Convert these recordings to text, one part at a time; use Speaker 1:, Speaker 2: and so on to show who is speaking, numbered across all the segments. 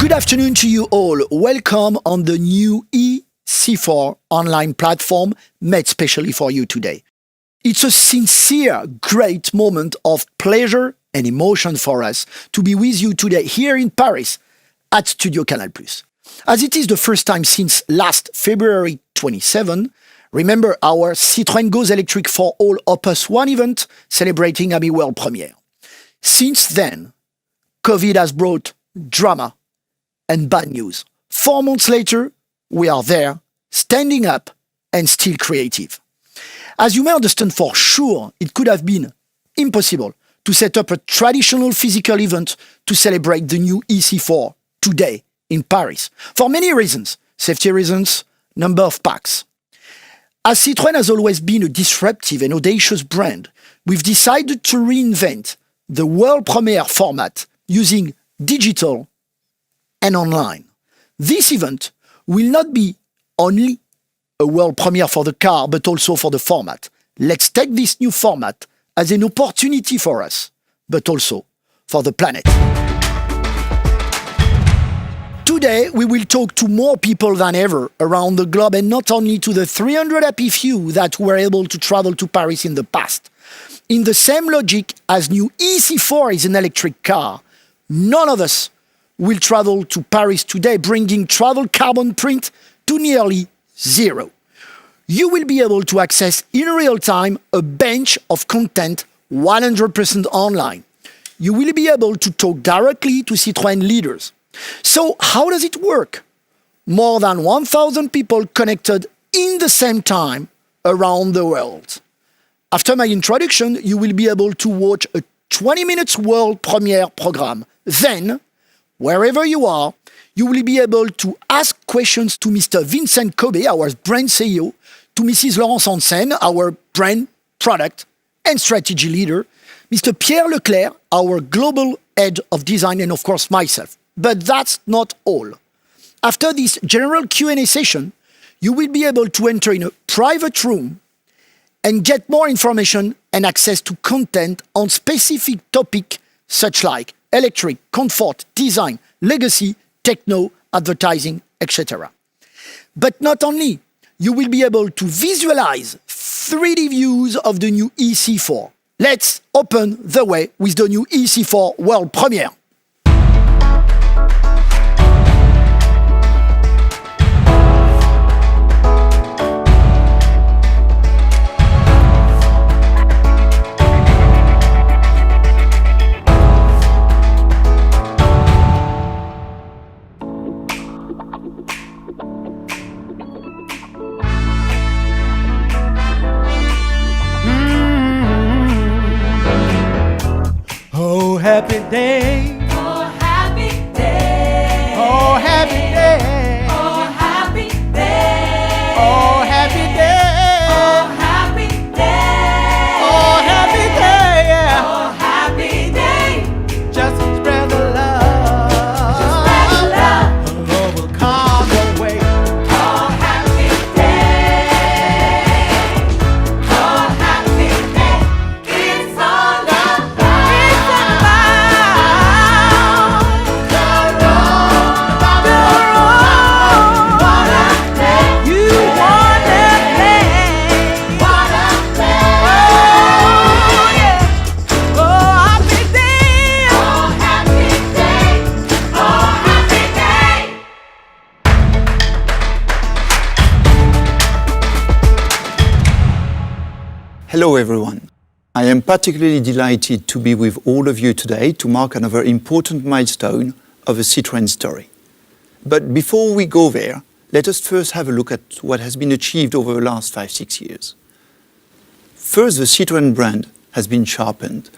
Speaker 1: Good afternoon to you all. Welcome on the new ë-C4 online platform made specially for you today. It's a sincere, great moment of pleasure and emotion for us to be with you today here in Paris at Studio Canal+. As it is the first time since last February 27, remember our Citroën goes electric for all Opën event celebrating our Weltpremiere. Since then, COVID has brought drama and bad news. 4 months later, we are there, standing up and still creative. As you may understand for sure, it could have been impossible to set up a traditional physical event to celebrate the new ë-C4 today in Paris. For many reasons, safety reasons, number of packs. As Citroën has always been a disruptive and audacious brand, we've decided to reinvent the world premiere format using digital and online. This event will not be only a world premiere for the car, but also for the format. Let's take this new format as an opportunity for us, but also for the planet. Today, we will talk to more people than ever around the globe, and not only to the 300 happy few that were able to travel to Paris in the past. In the same logic as new ë-C4 is an electric car, none of us will travel to Paris today, bringing travel carbon print to nearly zero. You will be able to access in real time a bunch of content 100% online. You will be able to talk directly to Citroën leaders. So how does it work? More than 1,000 people connected in the same time around the world. After my introduction, you will be able to watch a 20 minutes world premiere program. Then, wherever you are, you will be able to ask questions to Mr. Vincent Kobe, our brand CEO, to Mrs. Laurence Hansen, our brand, product, and strategy leader, Mr. Pierre Leclerc, our global head of design, and of course myself. But that's not all. After this general Q&A session, you will be able to enter in a private room and get more information and access to content on specific topics such like electric, comfort, design, legacy, techno, advertising, etc. But not only, you will be able to visualize 3D views of the new ë-C4. Let's open the way with the new ë-C4 world premiere.
Speaker 2: Happy day.
Speaker 3: Oh, happy day.
Speaker 2: Oh, happy day.
Speaker 3: Oh, happy day.
Speaker 2: Oh, happy day.
Speaker 3: Oh, happy day.
Speaker 2: Oh, happy day, yeah.
Speaker 3: Oh, happy day.
Speaker 2: Just spread the love.
Speaker 3: Just spread the love.
Speaker 2: Love will come your way.
Speaker 3: Oh, happy day. Oh, happy day. It's all about.
Speaker 4: Hello everyone. I am particularly delighted to be with all of you today to mark another important milestone of the Citroën story. But before we go there, let us first have a look at what has been achieved over the last 5-6 years. First, the Citroën brand has been sharpened.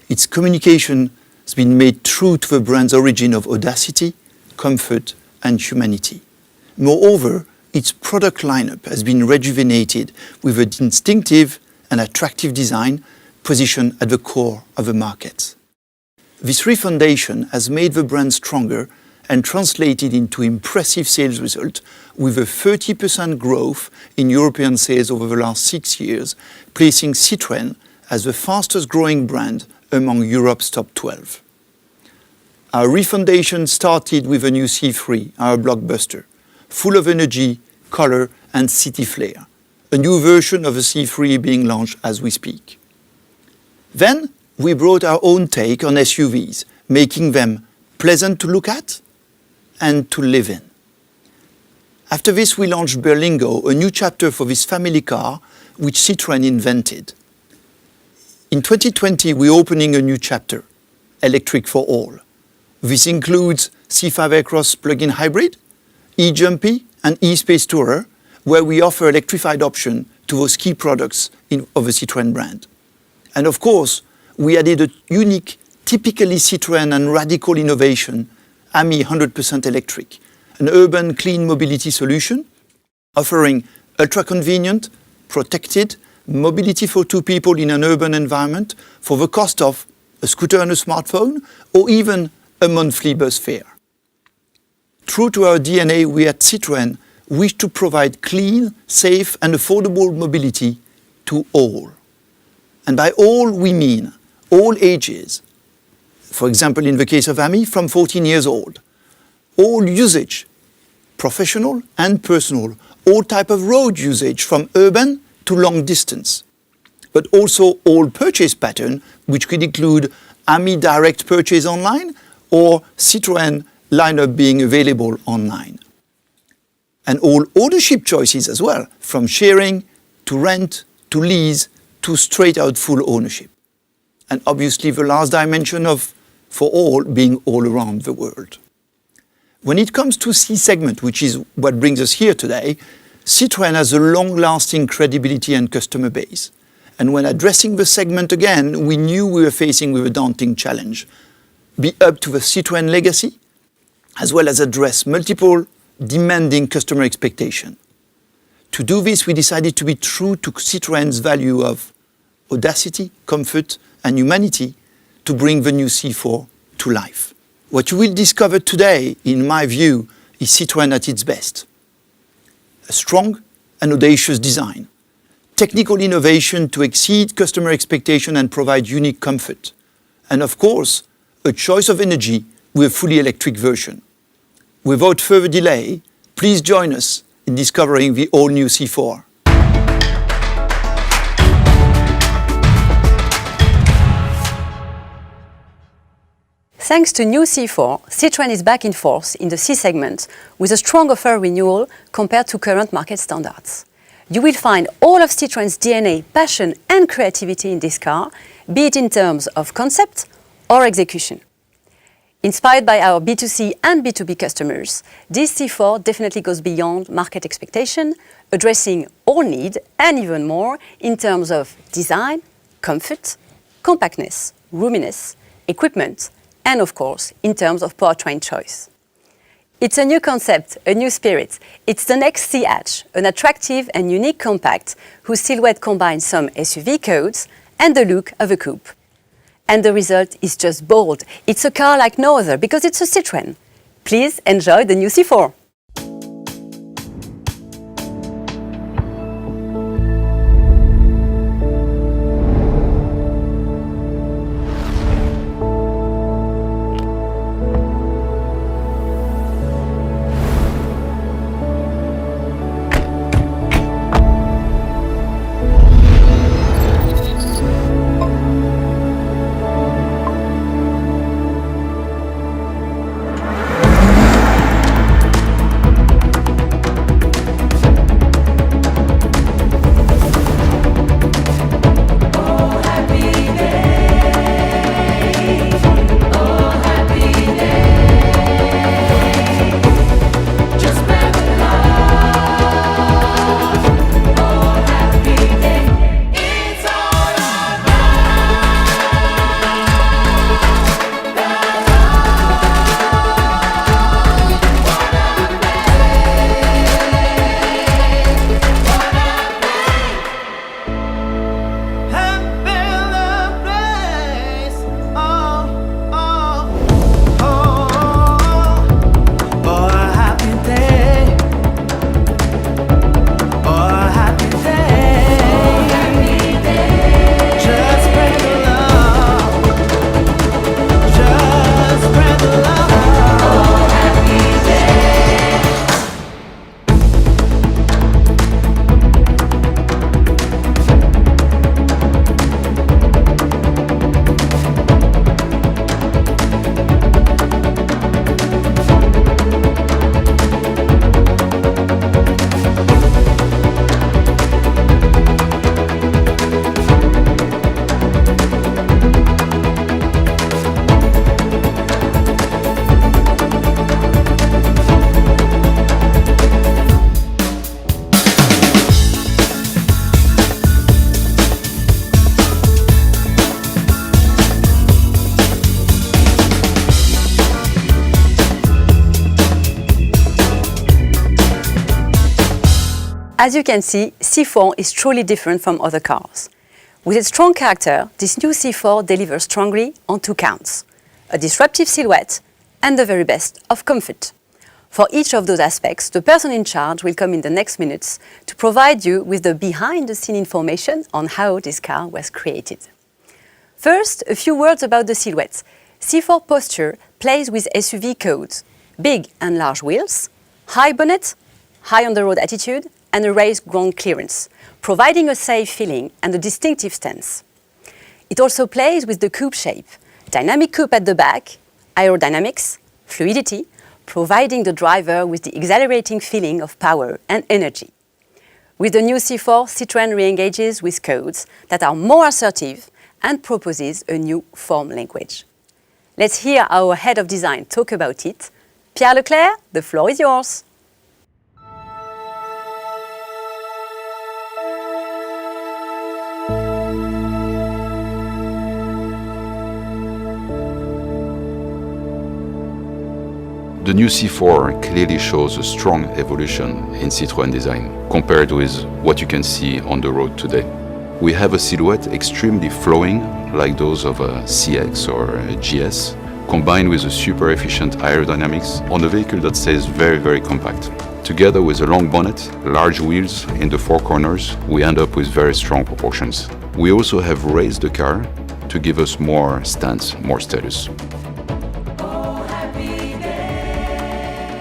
Speaker 4: Its communication has been made true to the brand's origin of audacity, comfort and humanity. Moreover, its product lineup has been rejuvenated with a distinctive and attractive design positioned at the core of the market. This refoundation has made the brand stronger and translated into impressive sales results with a 30% growth in European sales over the last 6 years, placing Citroën as the fastest growing brand among Europe's top 12. Our refoundation started with a new C3, our blockbuster, full of energy, color, and city flair. A new version of a C3 being launched as we speak. Then we brought our own take on SUVs, making them pleasant to look at and to live in. After this, we launched Berlingo, a new chapter for this family car which Citroën invented. In 2020, we're opening a new chapter, Electric for All. This includes C5 Aircross plug-in hybrid, e-Jumpy, and e-Space Tourer, where we offer electrified option to those key products of the Citroën brand. And of course, we added a unique, typically Citroën and radical innovation, AMI 100% electric, an urban clean mobility solution offering ultra-convenient, protected mobility for two people in an urban environment for the cost of a scooter and a smartphone, or even a monthly bus fare. True to our DNA, we at Citroën wish to provide clean, safe, and affordable mobility to all. And by all, we mean all ages. For example, in the case of AMI, from 14 years old. All usage, professional and personal, all type of road usage from urban to long distance. But also all purchase pattern, which could include AMI direct purchase online or Citroën lineup being available online. And all ownership choices as well, from sharing to rent to lease to straight out full ownership. And obviously the last dimension of for all being all around the world. When it comes to C segment, which is what brings us here today, Citroën has a long-lasting credibility and customer base. And when addressing the segment again, we knew we were facing with a daunting challenge. Be up to the Citroën legacy, as well as address multiple demanding customer expectations. To do this, we decided to be true to Citroën's value of audacity, comfort, and humanity to bring the new C4 to life. What you will discover today, in my view, is Citroën at its best. A strong and audacious design, technical innovation to exceed customer expectation and provide unique comfort, and of course, a choice of energy with a fully electric version. Without further delay, please join us in discovering the all-new C4.
Speaker 5: Thanks to new C4, Citroën is back in force in the C segment with a strong offer renewal compared to current market standards. You will find all of Citroën's DNA, passion and creativity in this car, be it in terms of concept or execution. Inspired by our B2C and B2B customers, this C4 definitely goes beyond market expectation, addressing all need and even more in terms of design, comfort, compactness, roominess, equipment, and of course, in terms of powertrain choice. It's a new concept, a new spirit. It's the next C-hatch, an attractive and unique compact whose silhouette combines some SUV codes and the look of a coupe. And the result is just bold. It's a car like no other because it's a Citroën. Please enjoy the new C4. As you can see, C4 is truly different from other cars. With its strong character, this new C4 delivers strongly on two counts: a disruptive silhouette and the very best of comfort. For each of those aspects, the person in charge will come in the next minutes to provide you with the behind-the-scene information on how this car was created. First, a few words about the silhouette. C4 posture plays with SUV codes: big and large wheels, high bonnet, high on-the-road attitude, and a raised ground clearance, providing a safe feeling and a distinctive stance. It also plays with the coupe shape: dynamic coupe at the back, aerodynamics, fluidity, providing the driver with the exhilarating feeling of power and energy. With the new C4, Citroën re-engages with codes that are more assertive and proposes a new form language. Let's hear our head of design talk about it. Pierre Leclerc, the floor is yours.
Speaker 6: The new C4 clearly shows a strong evolution in Citroën design compared with what you can see on the road today. We have a silhouette extremely flowing, like those of a CX or a GS, combined with a super efficient aerodynamics on a vehicle that stays very, very compact. Together with a long bonnet, large wheels in the four corners, we end up with very strong proportions. We also have raised the car to give us more stance, more status.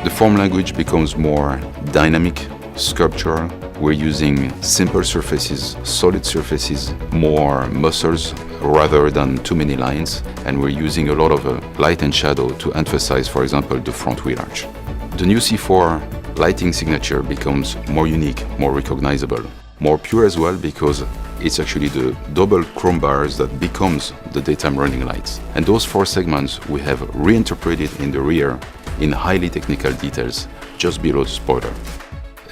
Speaker 6: The form language becomes more dynamic, sculptural. We're using simple surfaces, solid surfaces, more muscles rather than too many lines, and we're using a lot of light and shadow to emphasize, for example, the front wheel arch. The new C4 lighting signature becomes more unique, more recognizable, more pure as well, because it's actually the double chrome bars that becomes the daytime running lights. And those four segments we have reinterpreted in the rear in highly technical details just below the spoiler.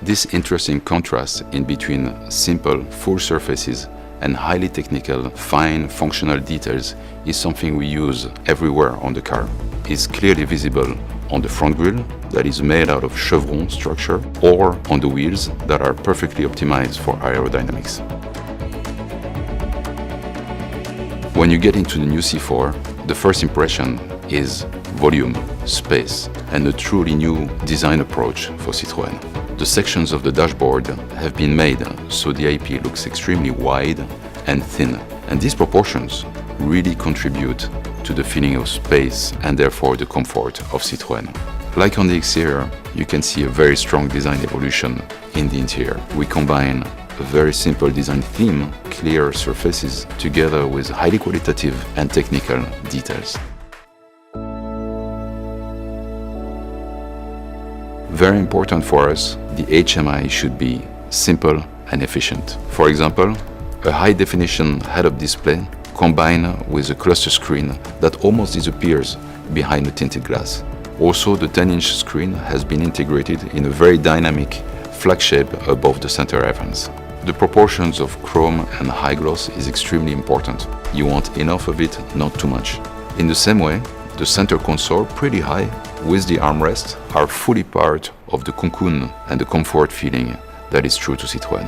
Speaker 6: This interesting contrast in between simple, full surfaces and highly technical, fine, functional details is something we use everywhere on the car. It's clearly visible on the front grille that is made out of chevron structure, or on the wheels that are perfectly optimized for aerodynamics. When you get into the new C4, the first impression is volume, space, and a truly new design approach for Citroën. The sections of the dashboard have been made so the IP looks extremely wide and thin, and these proportions really contribute to the feeling of space and therefore the comfort of Citroën. Like on the exterior, you can see a very strong design evolution in the interior. We combine a very simple design theme, clear surfaces, together with highly qualitative and technical details. Very important for us, the HMI should be simple and efficient. For example, a high-definition head-up display combined with a cluster screen that almost disappears behind the tinted glass. Also, the 10-inch screen has been integrated in a very dynamic flag shape above the center heavens. The proportions of chrome and high gloss is extremely important. You want enough of it, not too much. In the same way, the center console, pretty high, with the armrest, are fully part of the cocoon and the comfort feeling that is true to Citroën.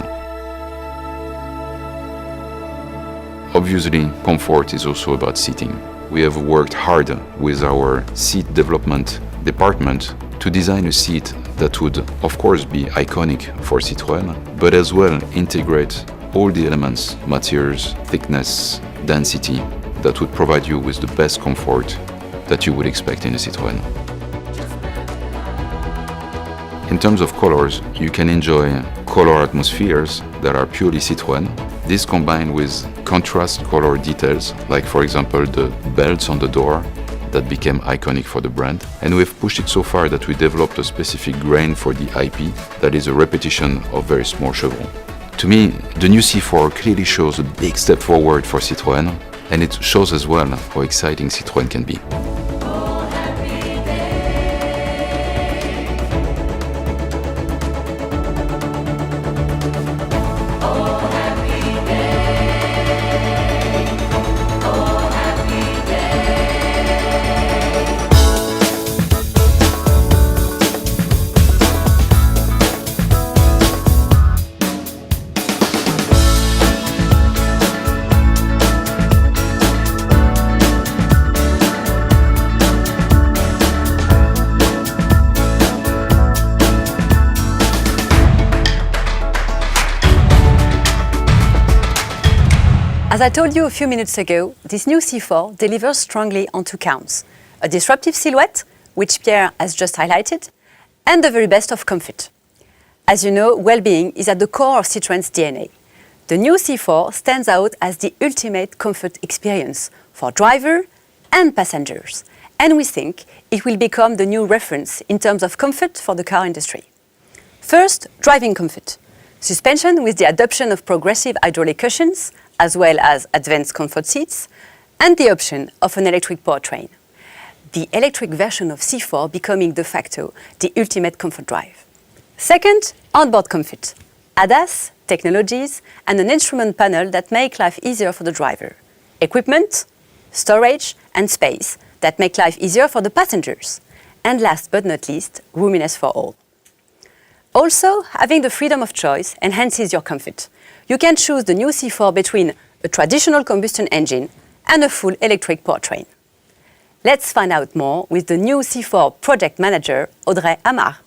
Speaker 6: Obviously, comfort is also about seating. We have worked hard with our seat development department to design a seat that would, of course, be iconic for Citroën, but as well integrate all the elements, materials, thickness, density, that would provide you with the best comfort that you would expect in a Citroën. In terms of colors, you can enjoy color atmospheres that are purely Citroën. This combined with contrast color details, like for example the belts on the door that became iconic for the brand. And we've pushed it so far that we developed a specific grain for the IP that is a repetition of very small chevron. To me, the new C4 clearly shows a big step forward for Citroën, and it shows as well how exciting Citroën can be.
Speaker 5: As I told you a few minutes ago, this new C4 delivers strongly on two counts: a disruptive silhouette, which Pierre has just highlighted, and the very best of comfort. As you know, well-being is at the core of Citroën's DNA. The new C4 stands out as the ultimate comfort experience for driver and passengers, and we think it will become the new reference in terms of comfort for the car industry. First, driving comfort. Suspension with the adoption of progressive hydraulic cushions, as well as advanced comfort seats, and the option of an electric powertrain. The electric version of C4 becoming de facto the ultimate comfort drive. Second, onboard comfort. ADAS, technologies, and an instrument panel that make life easier for the driver. Equipment, storage, and space that make life easier for the passengers. And last but not least, roominess for all. Also, having the freedom of choice enhances your comfort. You can choose the new C4 between a traditional combustion engine and a full electric powertrain. Let's find out more with the new C4 project manager, Audrey Amar.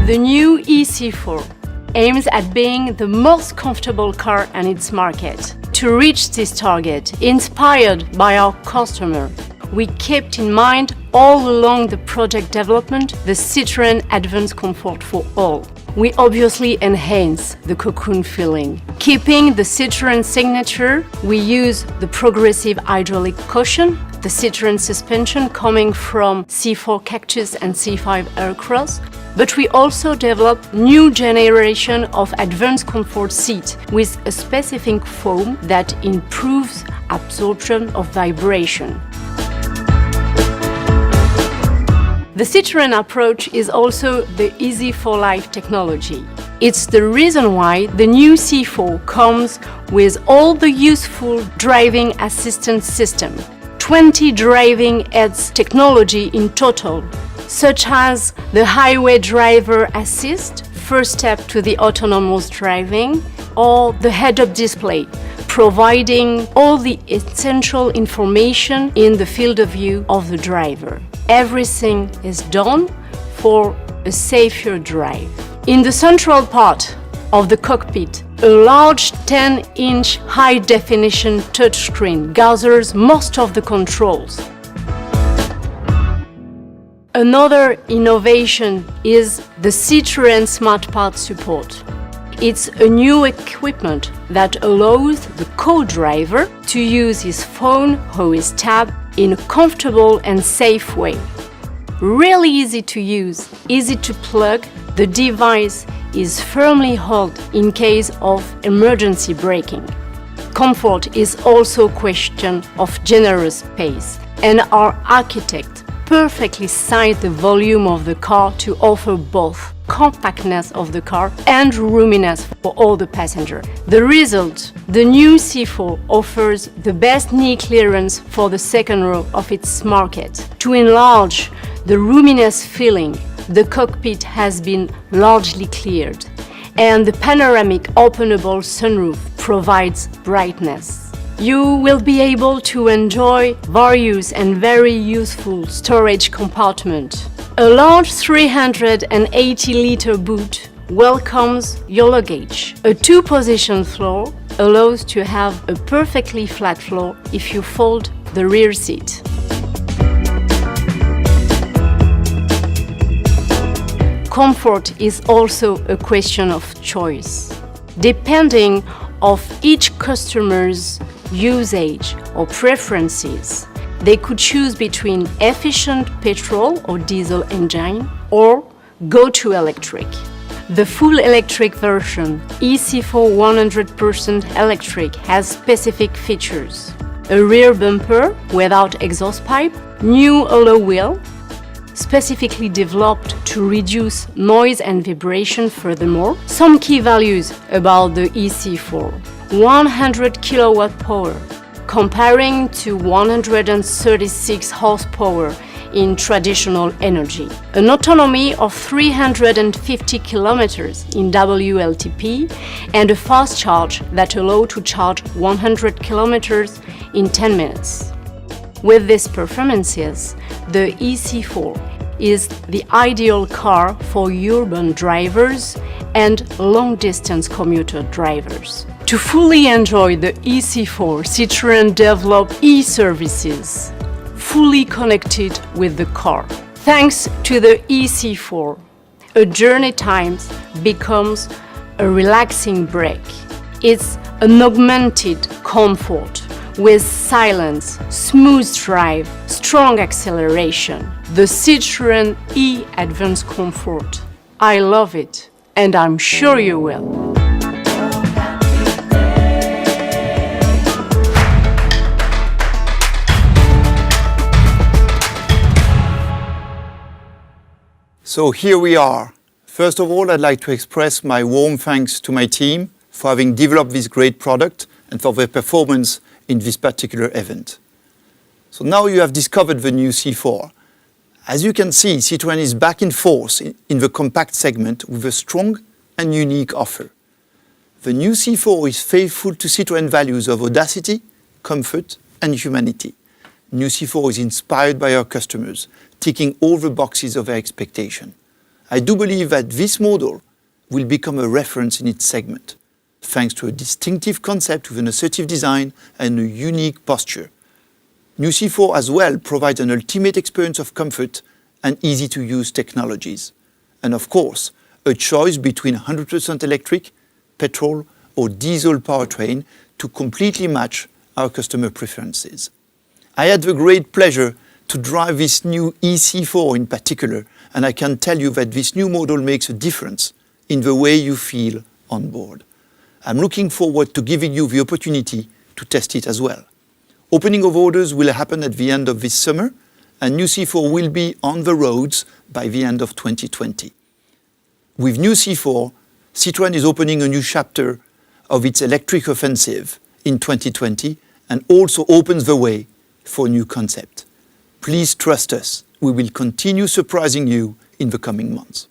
Speaker 7: The new ë-C4 aims at being the most comfortable car on its market. To reach this target, inspired by our customer, we kept in mind all along the project development the Citroën Advanced Comfort for All. We obviously enhance the cocoon feeling. Keeping the Citroën signature, we use the progressive hydraulic cushion, the Citroën suspension coming from C4 Cactus and C5 Aircross, but we also develop new generation of advanced comfort seat with a specific foam that improves absorption of vibration. The Citroën approach is also the Easy for Life technology. It's the reason why the new C4 comes with all the useful driving assistance system, 20 driving aids technology in total, such as the highway driver assist, first step to the autonomous driving, or the head-up display, providing all the essential information in the field of view of the driver. Everything is done for a safer drive. In the central part of the cockpit, a large 10-inch high-definition touchscreen gathers most of the controls. Another innovation is the Citroën Smart Parts support. It's a new equipment that allows the co-driver to use his phone or his tab in a comfortable and safe way. Really easy to use, easy to plug, the device is firmly held in case of emergency braking. Comfort is also a question of generous space, and our architect perfectly sized the volume of the car to offer both compactness of the car and roominess for all the passengers. The result, the new C4 offers the best knee clearance for the second row of its market. To enlarge the roominess feeling, the cockpit has been largely cleared, and the panoramic openable sunroof provides brightness. You will be able to enjoy various and very useful storage compartments. A large 380-liter boot welcomes your luggage. A two-position floor allows to have a perfectly flat floor if you fold the rear seat. Comfort is also a question of choice. Depending on each customer's usage or preferences, they could choose between efficient petrol or diesel engine or go to electric. The full electric version, ë-C4 100% electric, has specific features. A rear bumper without exhaust pipe, new alloy wheel, specifically developed to reduce noise and vibration furthermore. Some key values about the ë-C4. 100 kilowatt power, comparing to 136 horsepower in traditional energy. An autonomy of 350 kilometers in WLTP and a fast charge that allows to charge 100 kilometers in 10 minutes. With these performances, the ë-C4 is the ideal car for urban drivers and long-distance commuter drivers. To fully enjoy the ë-C4, Citroën developed e-services, fully connected with the car. Thanks to the ë-C4, a journey time becomes a relaxing break. It's an augmented comfort with silence, smooth drive, strong acceleration. The Citroën e-Advanced Comfort. I love it, and I'm sure you will.
Speaker 4: So here we are. First of all, I'd like to express my warm thanks to my team for having developed this great product and for their performance in this particular event. So now you have discovered the new C4. As you can see, Citroën is back in force in the compact segment with a strong and unique offer. The new C4 is faithful to Citroën values of audacity, comfort and humanity. New C4 is inspired by our customers, ticking all the boxes of their expectation. I do believe that this model will become a reference in its segment, thanks to a distinctive concept with an assertive design and a unique posture. New C4 as well provides an ultimate experience of comfort and easy-to-use technologies. And of course, a choice between 100% electric, petrol or diesel powertrain to completely match our customer preferences. I had the great pleasure to drive this new ë-C4 in particular, and I can tell you that this new model makes a difference in the way you feel on board. I'm looking forward to giving you the opportunity to test it as well. Opening of orders will happen at the end of this summer, and new C4 will be on the roads by the end of 2020. With new C4, Citroën is opening a new chapter of its electric offensive in 2020 and also opens the way for a new concept. Please trust us, we will continue surprising you in the coming months.